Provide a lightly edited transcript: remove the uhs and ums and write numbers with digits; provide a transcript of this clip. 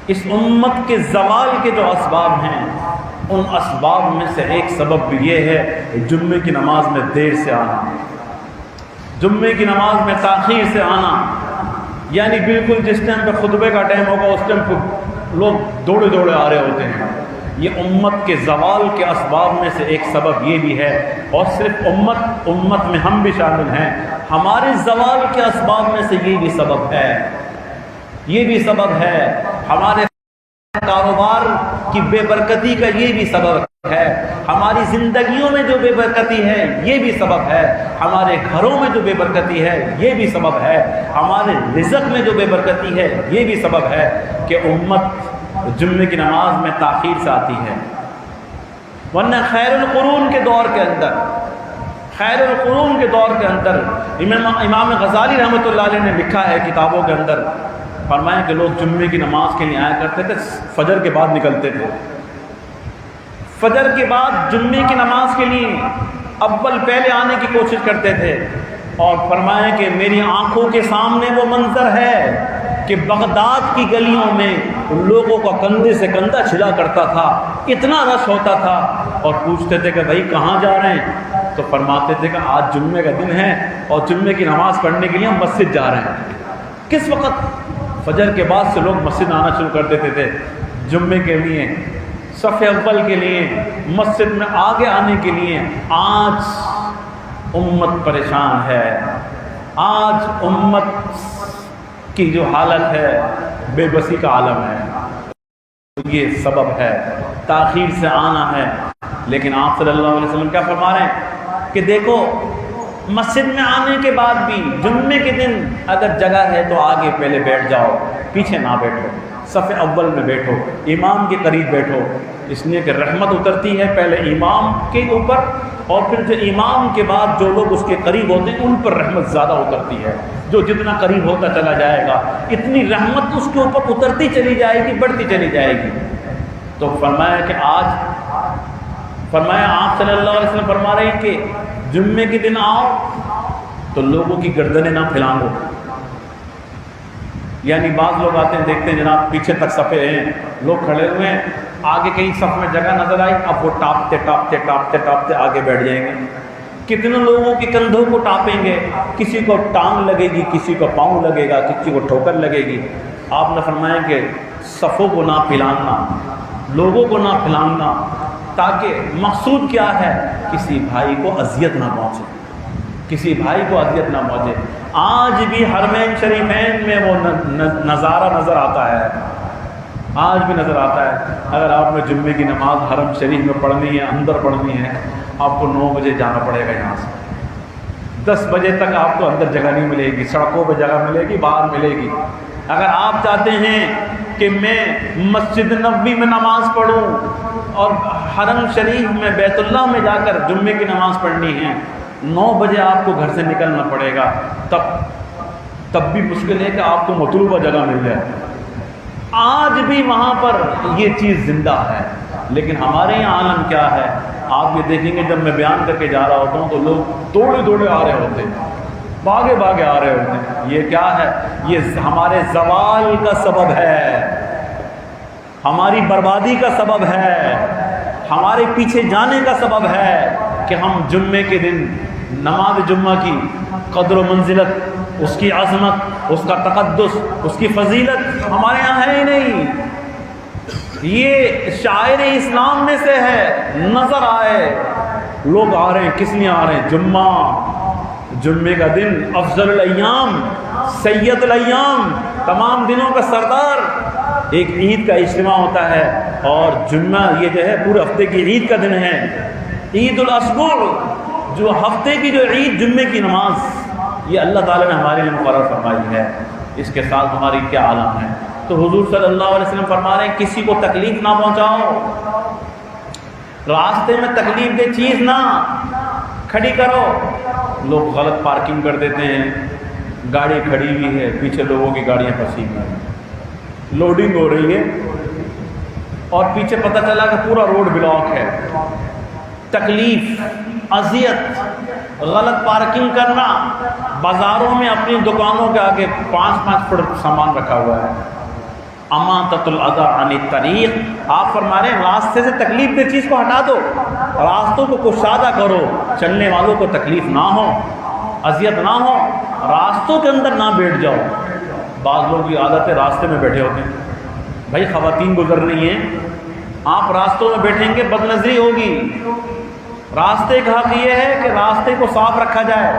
اس امت کے زوال کے جو اسباب ہیں ان اسباب میں سے ایک سبب بھی یہ ہے کہ جمعے کی نماز میں دیر سے آنا، جمعے کی نماز میں تاخیر سے آنا، یعنی بالکل جس ٹائم پہ خطبے کا ٹائم ہوگا اس ٹائم پہ لوگ دوڑے دوڑے آ رہے ہوتے ہیں۔ یہ امت کے زوال کے اسباب میں سے ایک سبب یہ بھی ہے، اور صرف امت میں ہم بھی شامل ہیں، ہمارے زوال کے اسباب میں سے یہ بھی سبب ہے، یہ بھی سبب ہے، ہمارے کاروبار کی بے برکتی کا یہ بھی سبب ہے، ہماری زندگیوں میں جو بے برکتی ہے یہ بھی سبب ہے، ہمارے گھروں میں جو بے برکتی ہے یہ بھی سبب ہے، ہمارے رزق میں جو بے برکتی ہے یہ بھی سبب ہے کہ امت جمعے کی نماز میں تاخیر سے آتی ہے۔ ورنہ خیر القرون کے دور کے اندر امام غزالی رحمۃ اللہ علیہ نے لکھا ہے کتابوں کے اندر، فرمایا کہ لوگ جمعے کی نماز کے لیے آیا کرتے تھے، فجر کے بعد نکلتے تھے، فجر کے بعد جمعے کی نماز کے لیے پہلے آنے کی کوشش کرتے تھے، اور فرمایا کہ میری آنکھوں کے سامنے وہ منظر ہے کہ بغداد کی گلیوں میں لوگوں کا کندھے سے کندھا چھلا کرتا تھا، اتنا رش ہوتا تھا، اور پوچھتے تھے کہ بھائی کہاں جا رہے ہیں؟ تو فرماتے تھے کہ آج جمعے کا دن ہے اور جمعے کی نماز پڑھنے کے لیے ہم مسجد جا رہے ہیں۔ کس وقت؟ فجر کے بعد سے لوگ مسجد آنا شروع کر دیتے تھے جمعے کے لیے، صف اول کے لیے، مسجد میں آگے آنے کے لیے۔ آج امت پریشان ہے، آج امت کی جو حالت ہے بے بسی کا عالم ہے، یہ سبب ہے، تاخیر سے آنا ہے۔ لیکن آپ صلی اللہ علیہ وسلم کیا فرما رہے ہیں کہ دیکھو مسجد میں آنے کے بعد بھی جمعے کے دن اگر جگہ ہے تو آگے پہلے بیٹھ جاؤ، پیچھے نہ بیٹھو، صف اول میں بیٹھو، امام کے قریب بیٹھو، اس لیے کہ رحمت اترتی ہے پہلے امام کے اوپر، اور پھر جو امام کے بعد جو لوگ اس کے قریب ہوتے ہیں ان پر رحمت زیادہ اترتی ہے۔ جو جتنا قریب ہوتا چلا جائے گا اتنی رحمت اس کے اوپر اترتی چلی جائے گی، بڑھتی چلی جائے گی۔ تو فرمایا کہ آپ صلی اللہ علیہ وسلم فرما رہے ہیں کہ جمعے کے دن آؤ تو لوگوں کی گردنیں نہ پھیلاؤ، یعنی بعض لوگ آتے ہیں دیکھتے ہیں جناب پیچھے تک صفے ہیں، لوگ کھڑے ہوئے ہیں، آگے کہیں صف میں جگہ نظر آئی، اب وہ ٹاپتے آگے بیٹھ جائیں گے۔ کتنے لوگوں کے کندھوں کو ٹاپیں گے، کسی کو ٹانگ لگے گی، کسی کو پاؤں لگے گا، کسی کو ٹھوکر لگے گی۔ آپ نے فرمایا کہ صفوں کو نہ پھیلانا، لوگوں کو نہ پھیلانا، تاکہ مقصود کیا ہے؟ کسی بھائی کو اذیت نہ پہنچے، کسی بھائی کو اذیت نہ پہنچے۔ آج بھی حرمین شریفین میں وہ نظارہ نظر آتا ہے، آج بھی نظر آتا ہے۔ اگر آپ نے جمعے کی نماز حرم شریف میں پڑھنی ہے، اندر پڑھنی ہے، آپ کو 9 بجے جانا پڑے گا یہاں سے، 10 بجے تک آپ کو اندر جگہ نہیں ملے گی، سڑکوں پہ جگہ ملے گی، باہر ملے گی۔ اگر آپ چاہتے ہیں کہ میں مسجد نبوی میں نماز پڑھوں اور حرم شریف میں بیت اللہ میں جا کر جمعے کی نماز پڑھنی ہے، 9 بجے آپ کو گھر سے نکلنا پڑے گا، تب بھی مشکل ہے کہ آپ کو مطلوبہ جگہ مل جائے۔ آج بھی وہاں پر یہ چیز زندہ ہے، لیکن ہمارے یہاں عالم کیا ہے؟ آپ یہ دیکھیں گے جب میں بیان کر کے جا رہا ہوتا ہوں تو لوگ دوڑے آ رہے ہوتے ہیں، بھاگے آ رہے ہوتے ہیں۔ یہ کیا ہے؟ یہ ہمارے زوال کا سبب ہے، ہماری بربادی کا سبب ہے، ہمارے پیچھے جانے کا سبب ہے کہ ہم جمعے کے دن نماز جمعہ کی قدر و منزلت، اس کی عظمت، اس کا تقدس، اس کی فضیلت ہمارے یہاں ہے ہی نہیں۔ یہ شاعر اسلام میں سے ہے، نظر آئے لوگ آ رہے ہیں، کس لیے آ رہے ہیں؟ جمعے کا دن افضل الایام، سید الایام، تمام دنوں کا سردار۔ ایک عید کا اجتماع ہوتا ہے، اور جمعہ یہ جو ہے پورے ہفتے کی عید کا دن ہے، عید الاسبوع، جو ہفتے کی جو عید جمعے کی نماز، یہ اللہ تعالیٰ نے ہمارے لیے مقرر فرمائی ہے۔ اس کے ساتھ ہماری کیا عالم ہے؟ تو حضور صلی اللہ علیہ وسلم فرما رہے ہیں کسی کو تکلیف نہ پہنچاؤ، راستے میں تکلیف دہ چیز نہ کھڑی کرو۔ لوگ غلط پارکنگ کر دیتے ہیں، گاڑی کھڑی ہوئی ہے، پیچھے لوگوں کی گاڑیاں پھنسی ہوئی ہیں، لوڈنگ ہو رہی ہے اور پیچھے پتہ چلا کہ پورا روڈ بلاک ہے۔ تکلیف، اذیت، غلط پارکنگ کرنا، بازاروں میں اپنی دکانوں کے آگے 5-5 فٹ سامان رکھا ہوا ہے، اماطۃ الاذی عن الطریق، آپ فرما رہے ہیں راستے سے تکلیف دہ چیز کو ہٹا دو، راستوں کو کشادہ کرو، چلنے والوں کو تکلیف نہ ہو، اذیت نہ ہو، راستوں کے اندر نہ بیٹھ جاؤ۔ بعض لوگ کی عادت ہے راستے میں بیٹھے ہوتے ہیں، بھائی خواتین گزر رہی ہیں، آپ راستوں میں بیٹھیں گے بد نظری ہوگی۔ راستے کا حق یہ ہے کہ راستے کو صاف رکھا جائے،